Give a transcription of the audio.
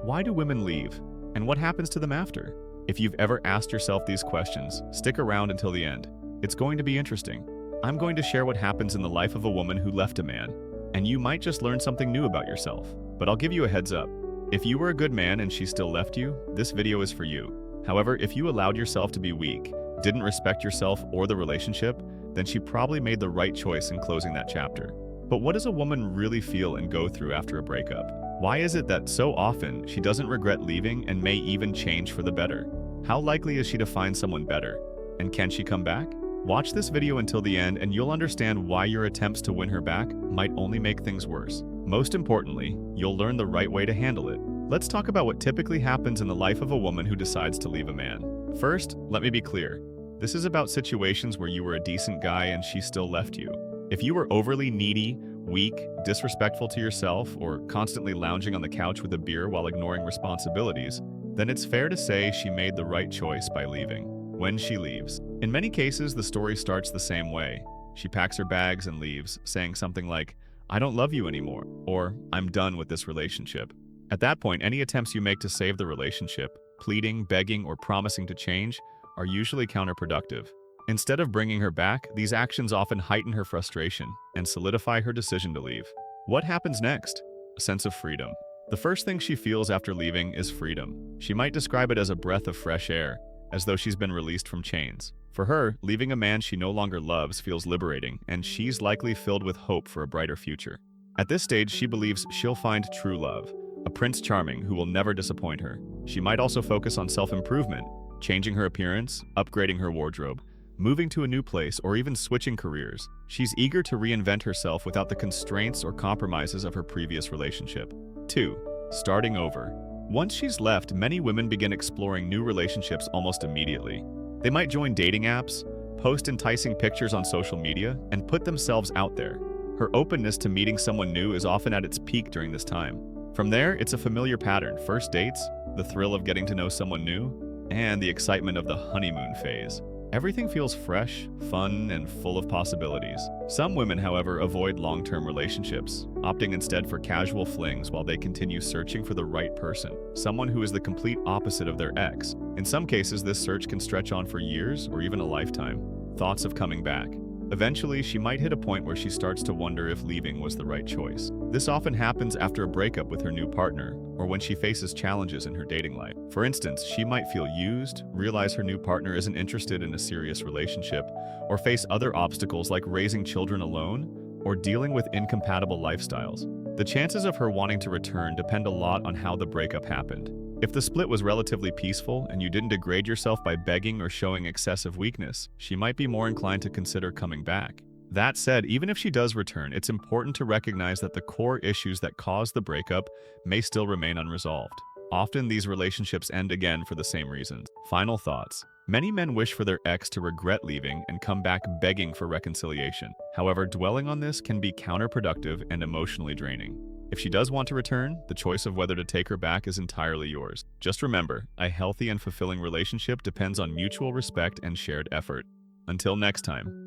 Why do women leave? And what happens to them after? If you've ever asked yourself these questions, stick around until the end. It's going to be interesting. I'm going to share what happens in the life of a woman who left a man, and you might just learn something new about yourself. But I'll give you a heads up. If you were a good man and she still left you, this video is for you. However, if you allowed yourself to be weak, didn't respect yourself or the relationship, then she probably made the right choice in closing that chapter. But what does a woman really feel and go through after a breakup? Why is it that so often she doesn't regret leaving and may even change for the better? How likely is she to find someone better? And can she come back? Watch this video until the end and you'll understand why your attempts to win her back might only make things worse. Most importantly, you'll learn the right way to handle it. Let's talk about what typically happens in the life of a woman who decides to leave a man. First, let me be clear. This is about situations where you were a decent guy and she still left you. If you were overly needy, weak, disrespectful to yourself, or constantly lounging on the couch with a beer while ignoring responsibilities, then it's fair to say she made the right choice by leaving. When she leaves. In many cases, the story starts the same way. She packs her bags and leaves, saying something like, "I don't love you anymore," or "I'm done with this relationship." At that point, any attempts you make to save the relationship, pleading, begging, or promising to change, are usually counterproductive. Instead of bringing her back, these actions often heighten her frustration and solidify her decision to leave. What happens next? A sense of freedom. The first thing she feels after leaving is freedom. She might describe it as a breath of fresh air, as though she's been released from chains. For her, leaving a man she no longer loves feels liberating, and she's likely filled with hope for a brighter future. At this stage, she believes she'll find true love, a Prince Charming who will never disappoint her. She might also focus on self-improvement, changing her appearance, upgrading her wardrobe, moving to a new place, or even switching careers. She's eager to reinvent herself without the constraints or compromises of her previous relationship. 2. Starting over. Once she's left, many women begin exploring new relationships almost immediately. They might join dating apps, post enticing pictures on social media, and put themselves out there. Her openness to meeting someone new is often at its peak during this time. From there, it's a familiar pattern: first dates, the thrill of getting to know someone new, and the excitement of the honeymoon phase. Everything feels fresh, fun, and full of possibilities. Some women, however, avoid long-term relationships, opting instead for casual flings while they continue searching for the right person, someone who is the complete opposite of their ex. In some cases, this search can stretch on for years or even a lifetime. Thoughts of coming back. Eventually, she might hit a point where she starts to wonder if leaving was the right choice. This often happens after a breakup with her new partner, or when she faces challenges in her dating life. For instance, she might feel used, realize her new partner isn't interested in a serious relationship, or face other obstacles like raising children alone or dealing with incompatible lifestyles. The chances of her wanting to return depend a lot on how the breakup happened. If the split was relatively peaceful and you didn't degrade yourself by begging or showing excessive weakness, she might be more inclined to consider coming back. That said, even if she does return, it's important to recognize that the core issues that caused the breakup may still remain unresolved. Often these relationships end again for the same reasons. Final thoughts. Many men wish for their ex to regret leaving and come back begging for reconciliation. However, dwelling on this can be counterproductive and emotionally draining. If she does want to return, the choice of whether to take her back is entirely yours. Just remember, a healthy and fulfilling relationship depends on mutual respect and shared effort. Until next time.